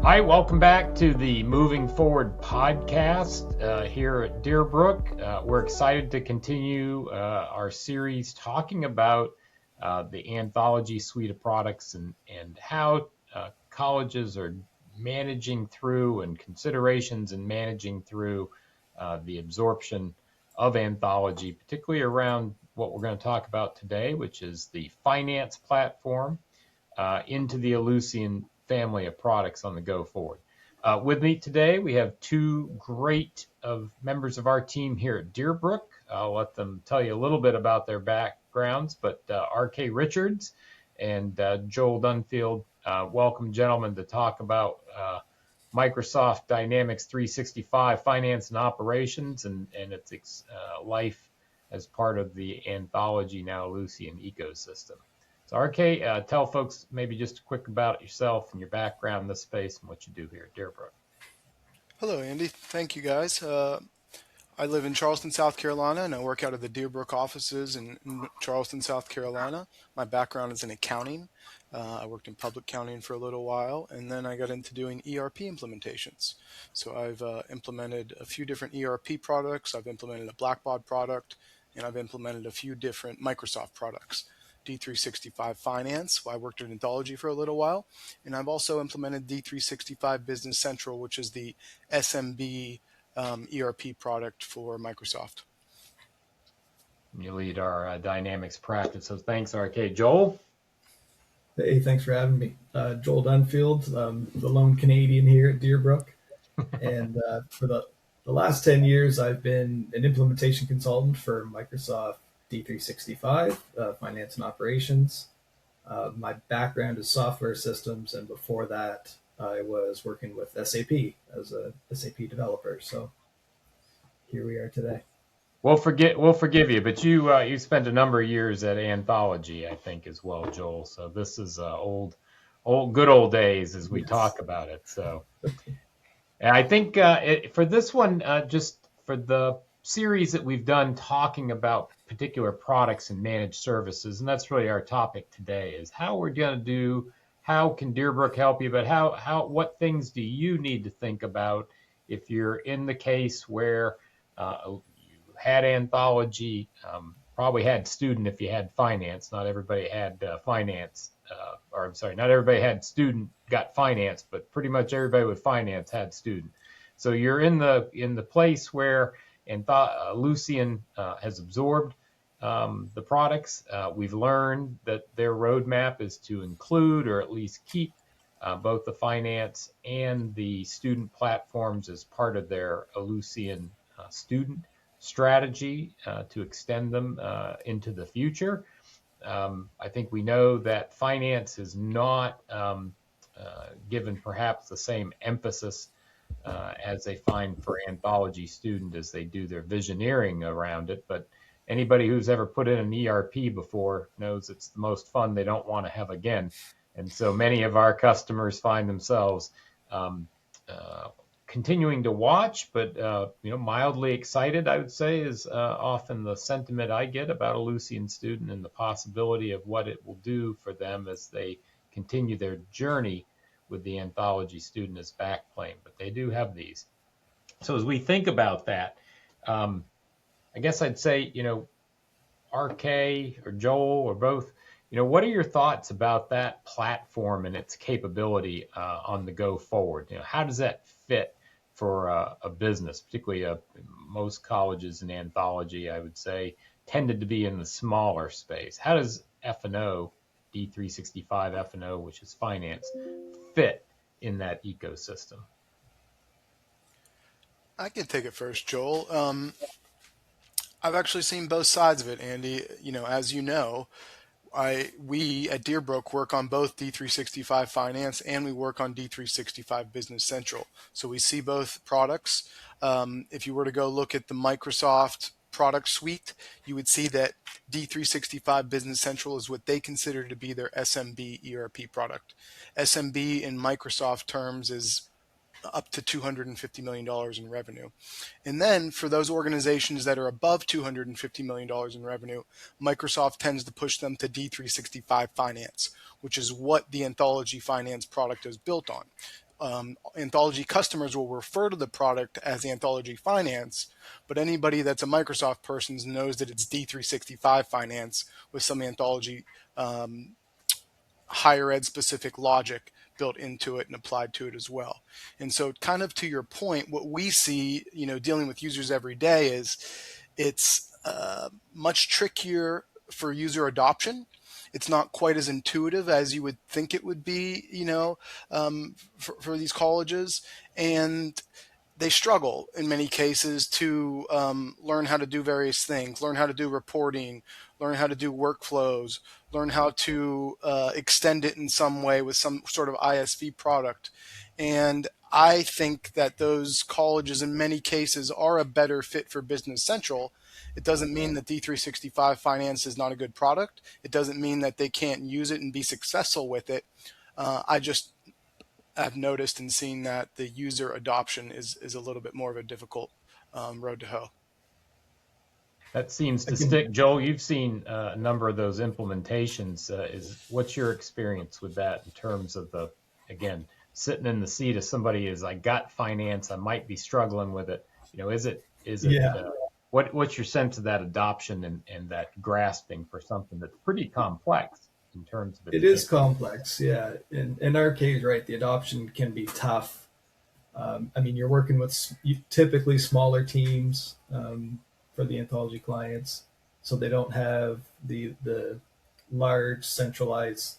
Hi, welcome back to the Moving Forward podcast here at Brook. We're excited to continue our series talking about the Anthology suite of products and how colleges are managing through and considerations in managing through the absorption of Anthology, particularly around what we're going to talk about today, which is the finance platform into the Ellucian family of products on the go forward. With me today, we have two great members of our team here at Brook. I'll let them tell you a little bit about their backgrounds, but R.K. Richards and Joel Dunfield, welcome, gentlemen, to talk about Microsoft Dynamics 365 finance and operations and its life as part of the Anthology, now Ellucian ecosystem. So RK, tell folks maybe just a quick about yourself and your background in this space and what you do here at Brook. Hello, Andy. Thank you, guys. I live in Charleston, South Carolina, and I work out of the Brook offices in Charleston, South Carolina. My background is in accounting. I worked in public accounting for a little while, and then I got into doing ERP implementations. So I've implemented a few different ERP products. I've implemented a Blackbaud product, and I've implemented a few different Microsoft products. D365 Finance. I worked at Anthology for a little while, and I've also implemented D365 Business Central, which is the SMB ERP product for Microsoft. You lead our Dynamics practice, so thanks, RK. Joel? Hey, thanks for having me. Joel Dunfield, the lone Canadian here at Brook. And for the last 10 years, I've been an implementation consultant for Microsoft D365, finance and operations. My background is software systems, and before that, I was working with SAP as a SAP developer. So here we are today. We'll forgive you, but you spent a number of years at Anthology, I think, as well, Joel. So this is good old days as we talk about it. So, and I think for this one, just for the series that we've done talking about particular products and managed services, and that's really our topic today, is how we're going to do. How can Brook help you? But what things do you need to think about if you're in the case where had Anthology, probably had student if you had finance. Not everybody had finance, not everybody had student got finance, but pretty much everybody with finance had student. So you're in the place where Ellucian has absorbed the products. We've learned that their roadmap is to include or at least keep both the finance and the student platforms as part of their Ellucian student strategy to extend them into the future. I think we know that finance is not given perhaps the same emphasis as they find for Anthology student as they do their visioneering around it. But anybody who's ever put in an ERP before knows it's the most fun they don't want to have again. And so many of our customers find themselves continuing to watch, but mildly excited, I would say, is often the sentiment I get about Ellucian student and the possibility of what it will do for them as they continue their journey with the Anthology student as backplane. But they do have these. So as we think about that, I guess I'd say, RK or Joel or both, what are your thoughts about that platform and its capability on the go forward? How does that fit for a business, particularly most colleges in Anthology, I would say, tended to be in the smaller space. How does F&O, D365 F&O, which is finance, fit in that ecosystem? I can take it first, Joel. I've actually seen both sides of it, Andy. As you know, we at Brook work on both D365 Finance and we work on D365 Business Central. So we see both products. If you were to go look at the Microsoft product suite, you would see that D365 Business Central is what they consider to be their SMB ERP product. SMB in Microsoft terms is up to $250 million in revenue. And then for those organizations that are above $250 million in revenue, Microsoft tends to push them to D365 Finance, which is what the Anthology Finance product is built on. Anthology customers will refer to the product as Anthology Finance, but anybody that's a Microsoft person knows that it's D365 Finance with some Anthology higher ed specific logic built into it and applied to it as well. And so, kind of to your point, what we see, dealing with users every day is it's much trickier for user adoption. It's not quite as intuitive as you would think it would be, for these colleges. And they struggle in many cases to learn how to do various things, learn how to do reporting, learn how to do workflows, learn how to extend it in some way with some sort of ISV product. And I think that those colleges in many cases are a better fit for Business Central. It doesn't mean that D365 Finance is not a good product. It doesn't mean that they can't use it and be successful with it. I've noticed and seen that the user adoption is a little bit more of a difficult road to hoe. That seems to stick. Joel, you've seen a number of those implementations. What's your experience with that in terms of again, sitting in the seat of somebody is, I got finance, I might be struggling with it. Yeah. What's your sense of that adoption and that grasping for something that's pretty complex in terms of its It is complex, yeah. In our case, right, the adoption can be tough. You're working with typically smaller teams for the Anthology clients, so they don't have the large centralized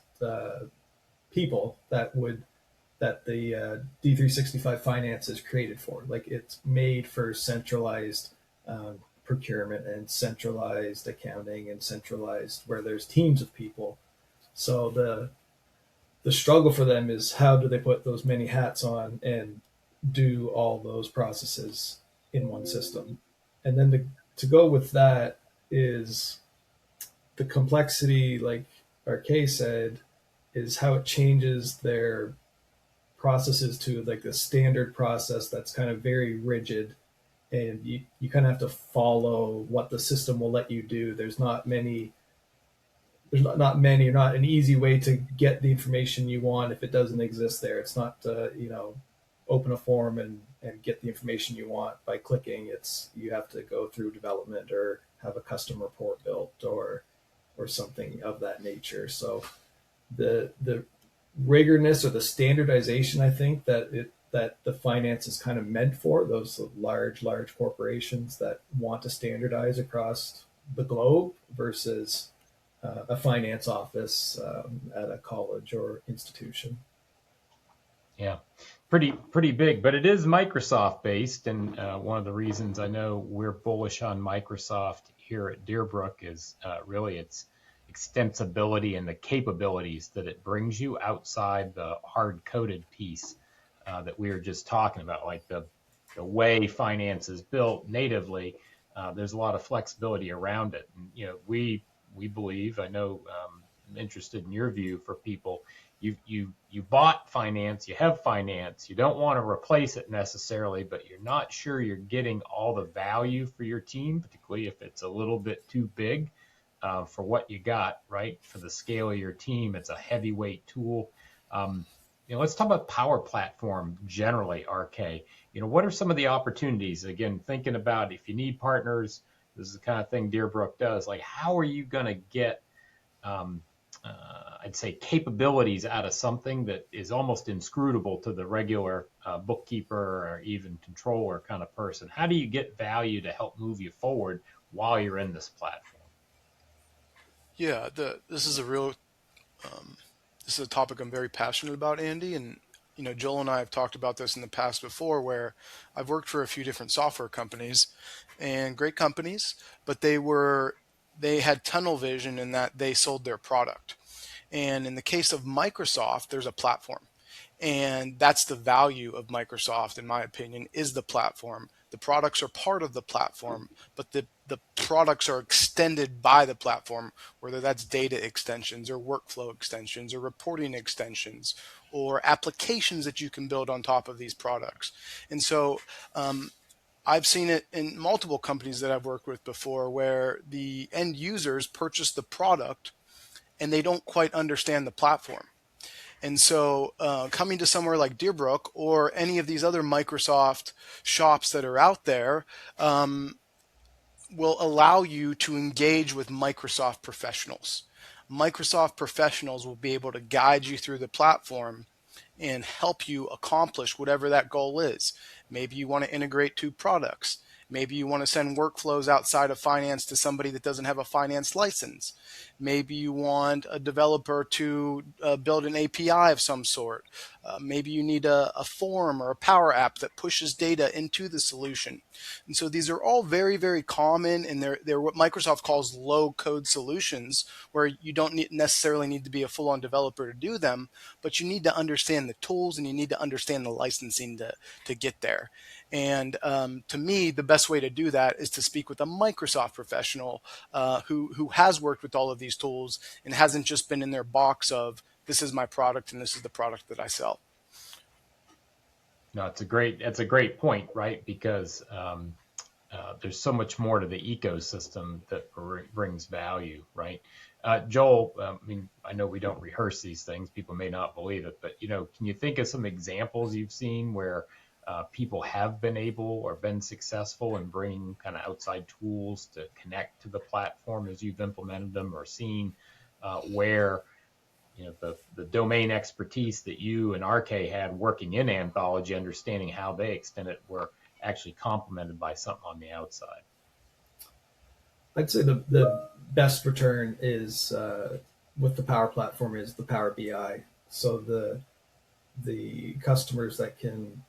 people that the D365 Finance is created for. Like, it's made for centralized procurement and centralized accounting and centralized where there's teams of people. So the struggle for them is, how do they put those many hats on and do all those processes in one system? And then to go with that is the complexity, like Arcay said, is how it changes their processes to like a standard process that's kind of very rigid, and you kind of have to follow what the system will let you do. There's not or not an easy way to get the information you want if it doesn't exist there. It's not open a form and get the information you want by clicking. You have to go through development or have a custom report built or something of that nature. So the rigorness or the standardization, I think, that the finance is kind of meant for, those large corporations that want to standardize across the globe versus a finance office at a college or institution. Yeah, pretty big, but it is Microsoft based, and one of the reasons I know we're bullish on Microsoft here at Deerbrook is really its extensibility and the capabilities that it brings you outside the hard-coded piece that we were just talking about, like the way finance is built natively. There's a lot of flexibility around it. And, we believe, I know, I'm interested in your view for people. You bought finance, you have finance, you don't want to replace it necessarily, but you're not sure you're getting all the value for your team, particularly if it's a little bit too big for what you got, right? For the scale of your team, it's a heavyweight tool. Let's talk about Power Platform generally, RK. What are some of the opportunities? Again, thinking about if you need partners, this is the kind of thing Deerbrook does. Like, how are you going to get I'd say capabilities out of something that is almost inscrutable to the regular bookkeeper or even controller kind of person? How do you get value to help move you forward while you're in this platform? Yeah, this is a topic I'm very passionate about, Andy, and Joel and I have talked about this in the past before, where I've worked for a few different software companies, and great companies, but they had tunnel vision in that they sold their product. And in the case of Microsoft, there's a platform. And that's the value of Microsoft, in my opinion, is the platform. The products are part of the platform, but the products are extended by the platform, whether that's data extensions or workflow extensions or reporting extensions or applications that you can build on top of these products. And so I've seen it in multiple companies that I've worked with before, where the end users purchase the product and they don't quite understand the platform. And so coming to somewhere like Deerbrook or any of these other Microsoft shops that are out there will allow you to engage with Microsoft professionals. Microsoft professionals will be able to guide you through the platform and help you accomplish whatever that goal is. Maybe you want to integrate two products. Maybe you want to send workflows outside of finance to somebody that doesn't have a finance license. Maybe you want a developer to build an API of some sort. Maybe you need a form or a Power App that pushes data into the solution. And so these are all very, very common, and they're what Microsoft calls low-code solutions, where you don't necessarily need to be a full-on developer to do them, but you need to understand the tools and you need to understand the licensing to get there. And to me, the best way to do that is to speak with a Microsoft professional who has worked with all of these tools and hasn't just been in their box of this is my product and this is the product that I sell. No, that's a great point, right? Because there's so much more to the ecosystem that brings value, right? Joel, I mean, I know we don't rehearse these things; people may not believe it, but can you think of some examples you've seen where people have been able or been successful in bringing kind of outside tools to connect to the platform as you've implemented them, or seen where the domain expertise that you and RK had working in Anthology, understanding how they extend it, were actually complemented by something on the outside? I'd say the best return is with the Power Platform is the Power BI. So the customers that can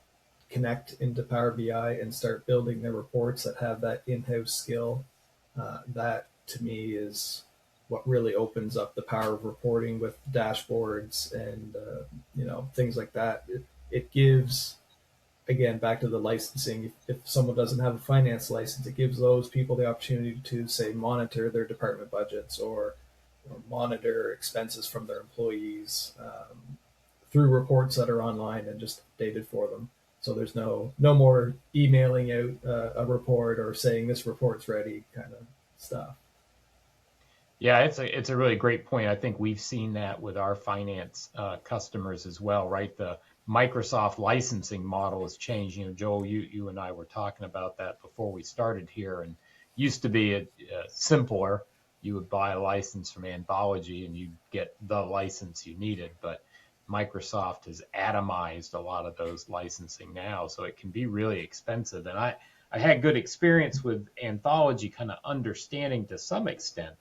connect into Power BI and start building their reports that have that in-house skill, that to me is what really opens up the power of reporting with dashboards and things like that. It gives, again, back to the licensing. If someone doesn't have a finance license, it gives those people the opportunity to, say, monitor their department budgets or monitor expenses from their employees through reports that are online and just updated for them. So there's no more emailing out a report or saying this report's ready kind of stuff. Yeah, it's a really great point. I think we've seen that with our finance customers as well, right? The Microsoft licensing model has changed. Joel, you and I were talking about that before we started here, and used to be simpler. You would buy a license from Anthology and you'd get the license you needed, but Microsoft has atomized a lot of those licensing now, so it can be really expensive. And I had good experience with Anthology, kind of understanding to some extent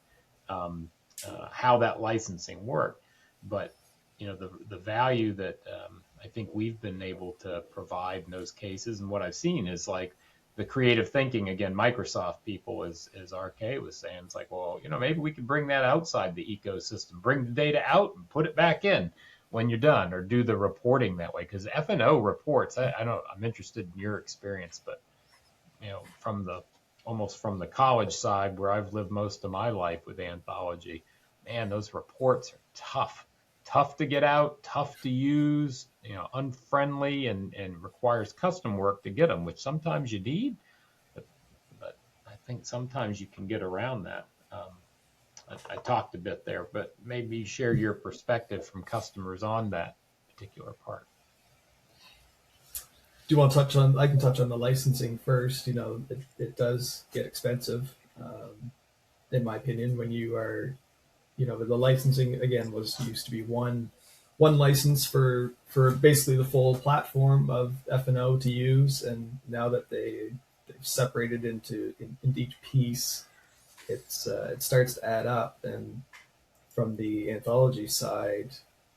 how that licensing worked. But the value that I think we've been able to provide in those cases, and what I've seen is like the creative thinking again. Microsoft people, as RK was saying, it's like, well, maybe we can bring that outside the ecosystem, bring the data out and put it back in when you're done, or do the reporting that way. Because F&O reports, I don't, I'm interested in your experience, but almost from the college side where I've lived most of my life with Anthology, man, those reports are tough to get out, tough to use, unfriendly, and requires custom work to get them, which sometimes you need, but I think sometimes you can get around that. I talked a bit there, but maybe share your perspective from customers on that particular part. Do you want to touch on? I can touch on the licensing first. It does get expensive, in my opinion, when you are, the licensing again was used to be one license for basically the full platform of F&O to use, and now that they've separated into each piece, it starts to add up. And from the Anthology side,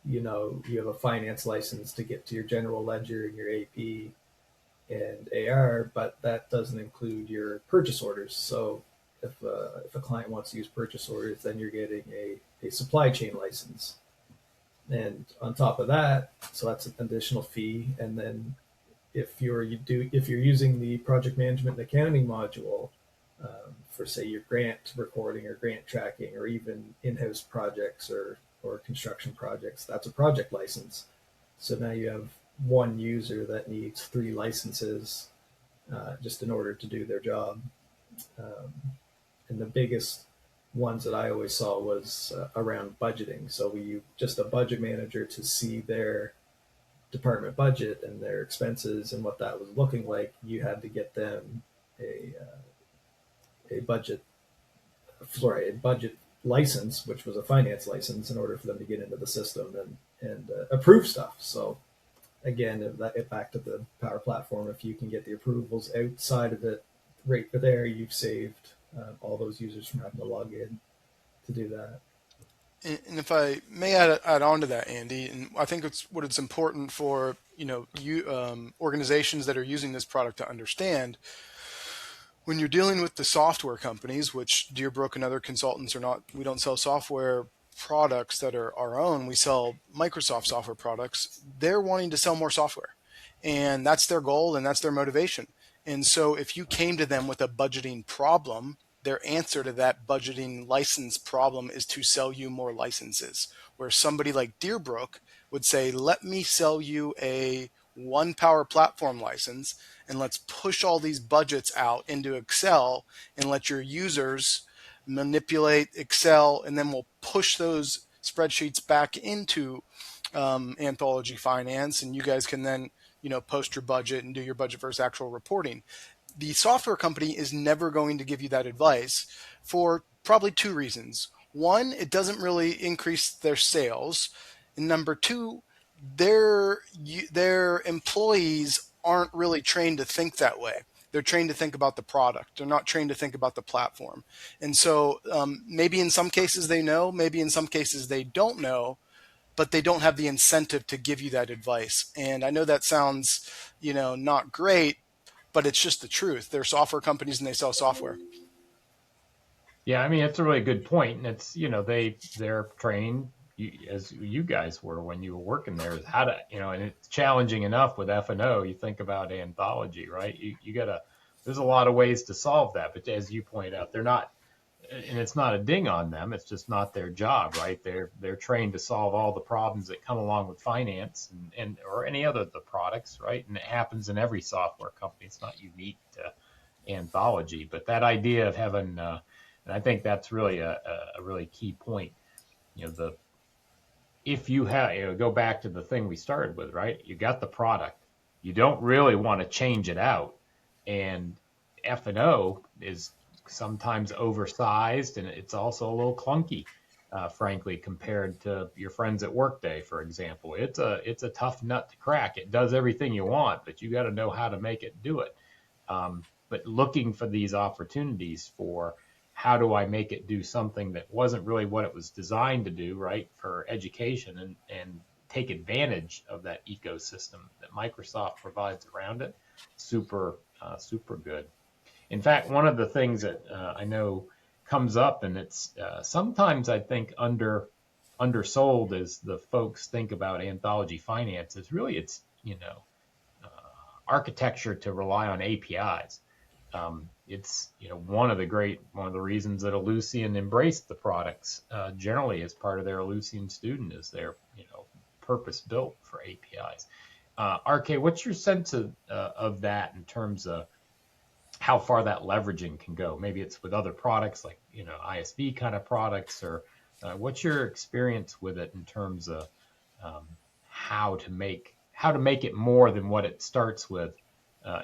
you have a finance license to get to your general ledger and your AP and AR, but that doesn't include your purchase orders. So if a client wants to use purchase orders, then you're getting a supply chain license. And on top of that, so that's an additional fee. And then if you're using the project management and accounting module for, say, your grant recording or grant tracking or even in-house projects or construction projects, that's a project license. So now you have one user that needs 3 licenses just in order to do their job. And the biggest ones that I always saw was around budgeting. So we use just a budget manager to see their department budget and their expenses and what that was looking like. You had to get them a a budget sorry, a budget license, which was a finance license, in order for them to get into the system and approve stuff. So again, back to the Power Platform, if you can get the approvals outside of it right there, you've saved all those users from having to log in to do that. And if I may add on to that, Andy, and I think it's important for organizations that are using this product to understand, when you're dealing with the software companies, which Deerbrook and other consultants are not, we don't sell software products that are our own. We sell Microsoft software products. They're wanting to sell more software, and that's their goal and that's their motivation. And so if you came to them with a budgeting problem, their answer to that budgeting license problem is to sell you more licenses. Where somebody like Deerbrook would say, let me sell you a one Power Platform license, and let's push all these budgets out into Excel and let your users manipulate Excel, and then we'll push those spreadsheets back into Anthology Finance, and you guys can then post your budget and do your budget versus actual reporting. The software company is never going to give you that advice for probably two reasons. One, it doesn't really increase their sales. And number two, their employees aren't really trained to think that way. They're trained to think about the product. They're not trained to think about the platform. And so maybe in some cases they know, maybe in some cases they don't know, but they don't have the incentive to give you that advice. And I know that sounds, not great, but it's just the truth. They're software companies and they sell software. Yeah, I mean it's a really good point, and it's they're trained as you guys were when you were working there is how to and it's challenging enough with F&O. You think about Anthology, right? You gotta there's a lot of ways to solve that, but as you point out, they're not, and it's not a ding on them. It's just not their job, right? They're trained to solve all the problems that come along with finance and or any other of the products, right? And it happens in every software company. It's not unique to Anthology, but that idea of having and I think that's really a really key point. The if you have go back to the thing we started with, right? You got the product, you don't really want to change it out, and F&O is sometimes oversized, and it's also a little clunky, frankly, compared to your friends at Workday, for example. It's a tough nut to crack. It does everything you want, but you got to know how to make it do it. But looking for these opportunities for how do I make it do something that wasn't really what it was designed to do, right, for education, and take advantage of that ecosystem that Microsoft provides around it. Super good. In fact, one of the things that I know comes up, and it's sometimes I think undersold as the folks think about Anthology Finance, is really its architecture to rely on APIs. It's one of the reasons that Ellucian embraced the products generally as part of their Ellucian student is they're purpose built for APIs. RK, what's your sense of that in terms of how far that leveraging can go? Maybe it's with other products like ISV kind of products, or what's your experience with it in terms of how to make it more than what it starts with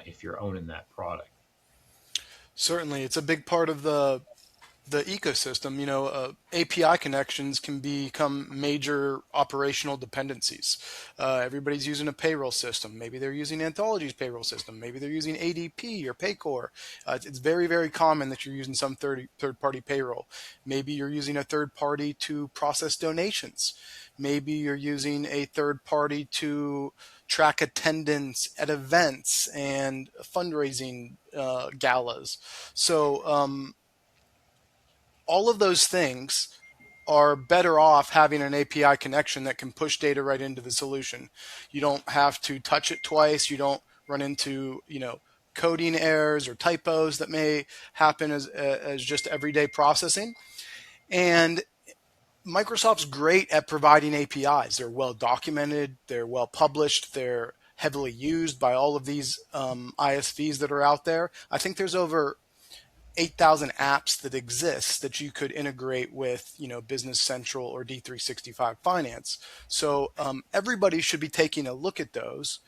if you're owning that product? Certainly, it's a big part of the ecosystem. API connections can become major operational dependencies. Everybody's using a payroll system. Maybe they're using Anthology's payroll system. Maybe they're using ADP or Paycor. It's very, very common that you're using some third-party payroll. Maybe you're using a third party to process donations. Maybe you're using a third party to track attendance at events and fundraising galas. So all of those things are better off having an API connection that can push data right into the solution. You don't have to touch it twice. You don't run into, coding errors or typos that may happen as just everyday processing. And Microsoft's great at providing APIs. They're well documented. They're well published. They're heavily used by all of these ISVs that are out there. I think there's over 8,000 apps that exist that you could integrate with, Business Central or D365 Finance. So everybody should be taking a look at those,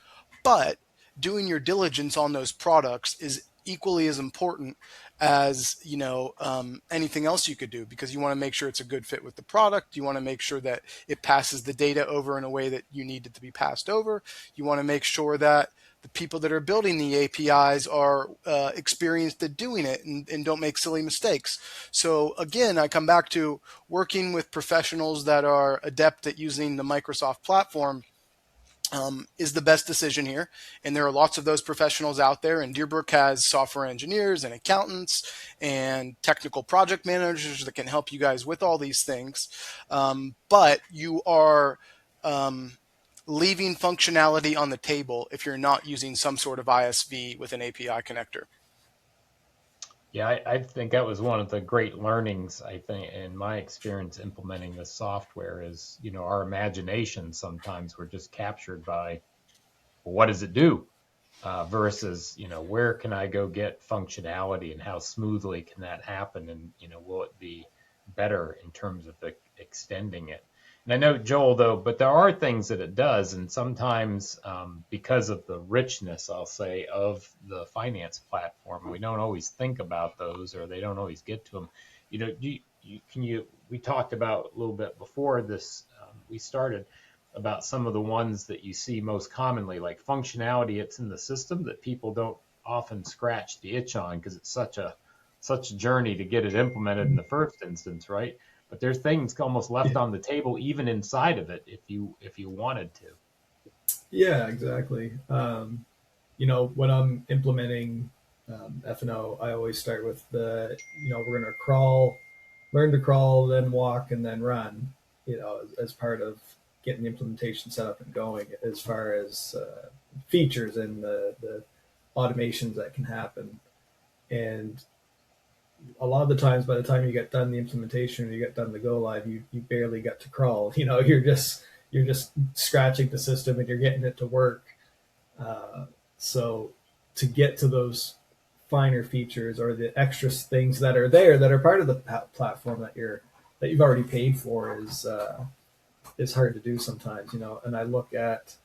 but doing your diligence on those products is equally as important as anything else you could do, because you want to make sure it's a good fit with the product. You want to make sure that it passes the data over in a way that you need it to be passed over. You want to make sure that the people that are building the APIs are experienced at doing it and don't make silly mistakes. So again, I come back to working with professionals that are adept at using the Microsoft platform is the best decision here. And there are lots of those professionals out there. And Deerbrook has software engineers and accountants and technical project managers that can help you guys with all these things. But you are leaving functionality on the table if you're not using some sort of ISV with an API connector. Yeah, I think that was one of the great learnings, I think, in my experience implementing this software is, our imagination sometimes we're just captured by, well, what does it do? Versus, where can I go get functionality and how smoothly can that happen? And, will it be better in terms of extending it? And I know, Joel, though, but there are things that it does. And sometimes because of the richness, I'll say, of the finance platform, we don't always think about those or they don't always get to them. We talked about a little bit before this, we started about some of the ones that you see most commonly, like functionality it's in the system that people don't often scratch the itch on because it's such a journey to get it implemented in the first instance, right? But there's things almost left on the table even inside of it if you wanted to. Yeah, exactly. When I'm implementing F&O, I always start with we're going to learn to crawl, then walk, and then run, as part of getting the implementation set up and going, as far as features and the automations that can happen. And a lot of the times, by the time you get done the implementation or you get done the go live, you barely get to crawl. You're just scratching the system and you're getting it to work. So to get to those finer features or the extra things that are there that are part of the platform that you've already paid for is hard to do sometimes. And I look at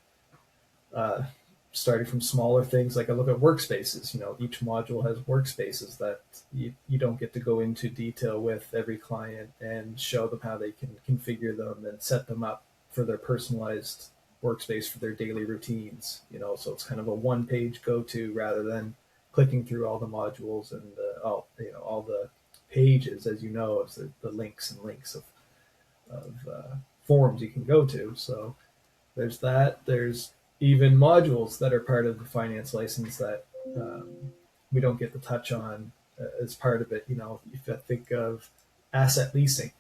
starting from smaller things, like I look at workspaces. Each module has workspaces that you don't get to go into detail with every client and show them how they can configure them and set them up for their personalized workspace for their daily routines. So it's kind of a one-page go-to rather than clicking through all the modules and all the pages, as of the links of forms you can go to. So there's that. There's even modules that are part of the finance license that we don't get to touch on as part of it. If I think of asset leasing,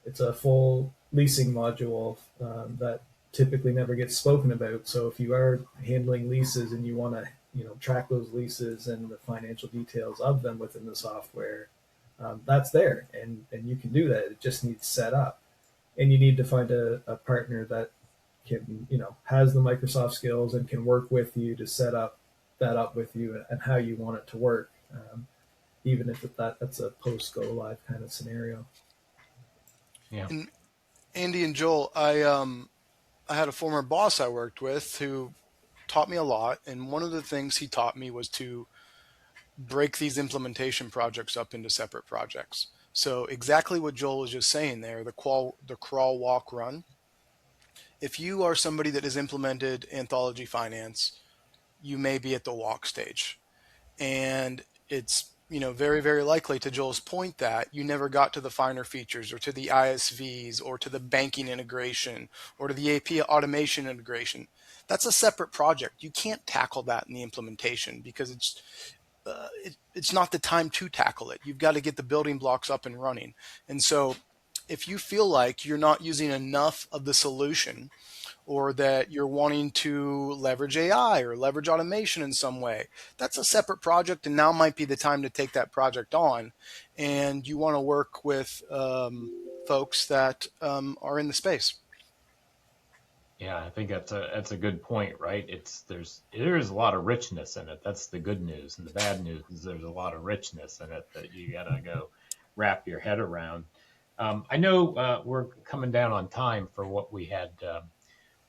it's a full leasing module that typically never gets spoken about. So if you are handling leases and you want to track those leases and the financial details of them within the software, that's there, and you can do that. It just needs set up, and you need to find a partner that can has the Microsoft skills and can work with you to set that up with you and how you want it to work, even if that's a post go live kind of scenario. Yeah. And Andy and Joel, I had a former boss I worked with who taught me a lot, and one of the things he taught me was to break these implementation projects up into separate projects. So exactly what Joel was just saying there, the crawl, walk, run. If you are somebody that has implemented Anthology Finance, you may be at the walk stage. And it's very, very likely, to Joel's point, that you never got to the finer features or to the ISVs or to the banking integration or to the API automation integration. That's a separate project. You can't tackle that in the implementation because it's not the time to tackle it. You've got to get the building blocks up and running. And so if you feel like you're not using enough of the solution, or that you're wanting to leverage AI or leverage automation in some way, that's a separate project, and now might be the time to take that project on. And you want to work with folks that are in the space. Yeah, I think that's a good point, right? There's a lot of richness in it. That's the good news, and the bad news is there's a lot of richness in it that you gotta go wrap your head around. I know we're coming down on time for what we had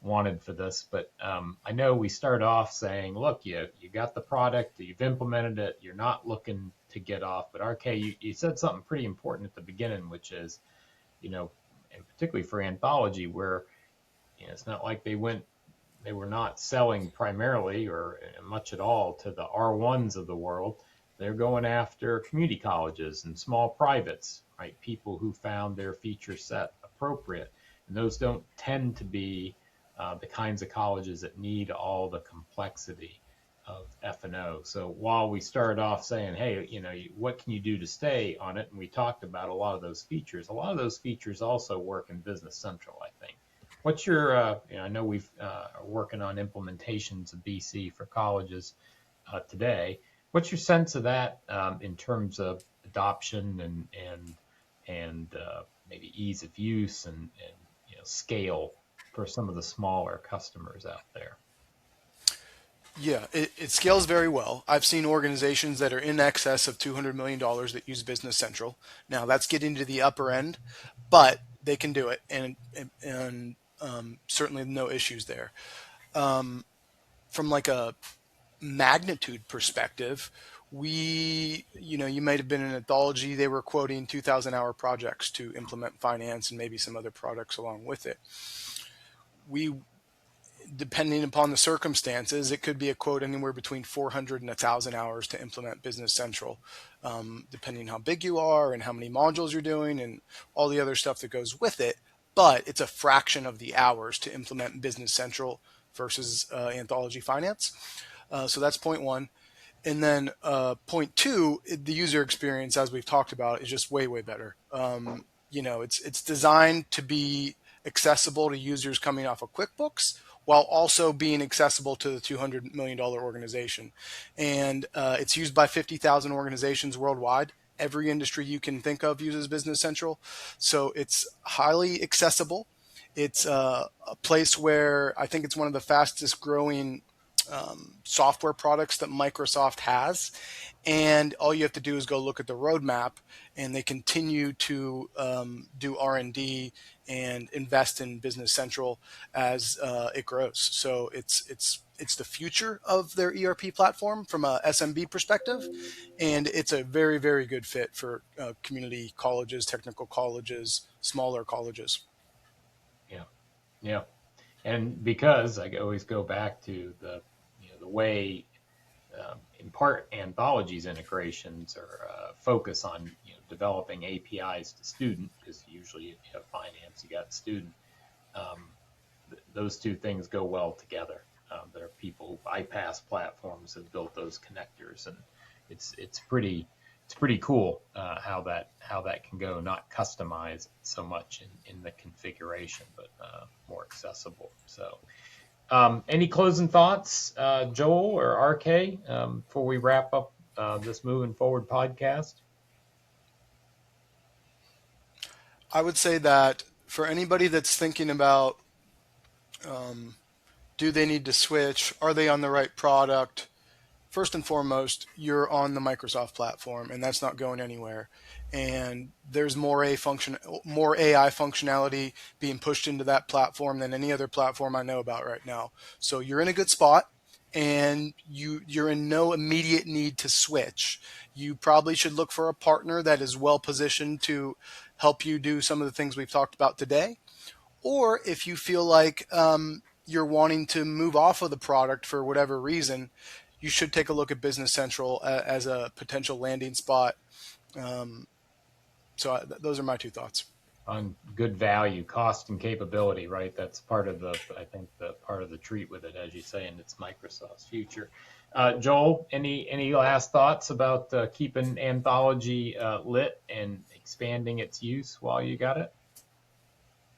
wanted for this, but I know we start off saying, look, you got the product, you've implemented it, you're not looking to get off. But RK, you said something pretty important at the beginning, which is, you know, and particularly for Anthology, where it's not like they were not selling primarily or much at all to the R1s of the world. They're going after community colleges and small privates, right? People who found their feature set appropriate. And those don't tend to be the kinds of colleges that need all the complexity of F&O. So while we started off saying, hey, what can you do to stay on it? And we talked about a lot of those features also work in Business Central, I think. What's your, I know we've are working on implementations of BC for colleges today. What's your sense of that in terms of adoption and maybe ease of use and scale for some of the smaller customers out there? Yeah, it scales very well. I've seen organizations that are in excess of $200 million that use Business Central. Now that's getting to the upper end, but they can do it, and certainly no issues there. From like a magnitude perspective, you might have been in Anthology. They were quoting 2,000-hour projects to implement finance and maybe some other products along with it. We Depending upon the circumstances, it could be a quote anywhere between 400 and 1,000 hours to implement Business Central, depending how big you are and how many modules you're doing and all the other stuff that goes with it. But it's a fraction of the hours to implement Business Central versus Anthology Finance. So that's point one. And then point two, the user experience, as we've talked about, is just way, way better. It's designed to be accessible to users coming off of QuickBooks while also being accessible to the $200 million organization. And it's used by 50,000 organizations worldwide. Every industry you can think of uses Business Central. So it's highly accessible. It's a place where I think it's one of the fastest growing software products that Microsoft has. And all you have to do is go look at the roadmap, and they continue to do R&D and invest in Business Central as it grows. So it's the future of their ERP platform from a SMB perspective, and it's a very, very good fit for community colleges, technical colleges, smaller colleges. Yeah, yeah. And because I always go back to the way in part Anthology's integrations are focus on developing APIs to student, because usually if you have finance, you got student. Um, those two things go well together. There are people who bypass platforms have built those connectors, and it's pretty cool how that can go, not customized so much in the configuration, but more accessible. So any closing thoughts, Joel or RK, before we wrap up this moving forward podcast? I would say that for anybody that's thinking about do they need to switch? Are they on the right product? First and foremost, you're on the Microsoft platform, and that's not going anywhere. And there's more AI functionality being pushed into that platform than any other platform I know about right now. So you're in a good spot, and you're in no immediate need to switch. You probably should look for a partner that is well positioned to help you do some of the things we've talked about today. Or if you feel like you're wanting to move off of the product for whatever reason, you should take a look at Business Central as a potential landing spot. Those are my two thoughts. On good value, cost and capability, right? That's part of I think the part of the treat with it, as you say, and it's Microsoft's future. Joel, any last thoughts about keeping Anthology lit and expanding its use while you got it?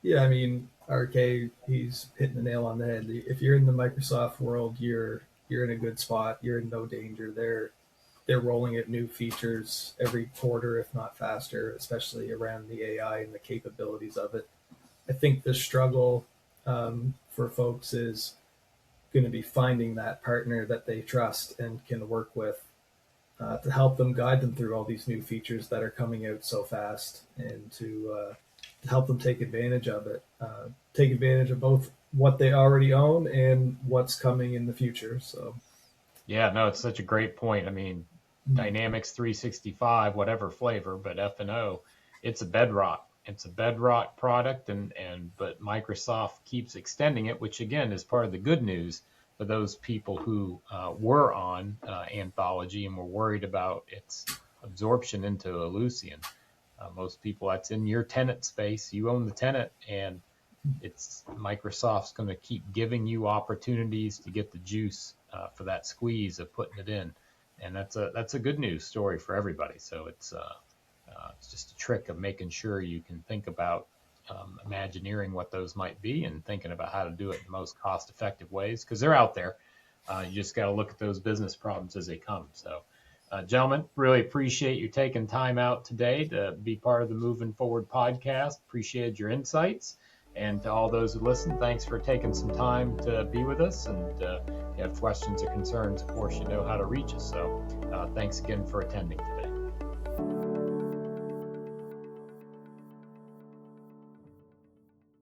Yeah, I mean, RK, he's hitting the nail on the head. If you're in the Microsoft world, you're in a good spot. You're in no danger. They're rolling out new features every quarter, if not faster, especially around the AI and the capabilities of it. I think the struggle for folks is going to be finding that partner that they trust and can work with to help them guide them through all these new features that are coming out so fast, and to help them take advantage of it, take advantage of both what they already own and what's coming in the future. So, Yeah, no, it's such a great point. I mean, Dynamics 365, whatever flavor, but F&O, it's a bedrock. It's a bedrock product, and but Microsoft keeps extending it, which again is part of the good news for those people who were on Anthology and were worried about its absorption into Ellucian. Most people, that's in your tenant space. You own the tenant, and it's Microsoft's going to keep giving you opportunities to get the juice for that squeeze of putting it in, and that's a good news story for everybody. So it's just a trick of making sure you can think about imagineering what those might be and thinking about how to do it in the most cost effective ways, because they're out there. You just got to look at those business problems as they come. So, gentlemen, really appreciate you taking time out today to be part of the Moving Forward podcast. Appreciate your insights. And to all those who listen, thanks for taking some time to be with us. And if you have questions or concerns, of course, you know how to reach us. So thanks again for attending today.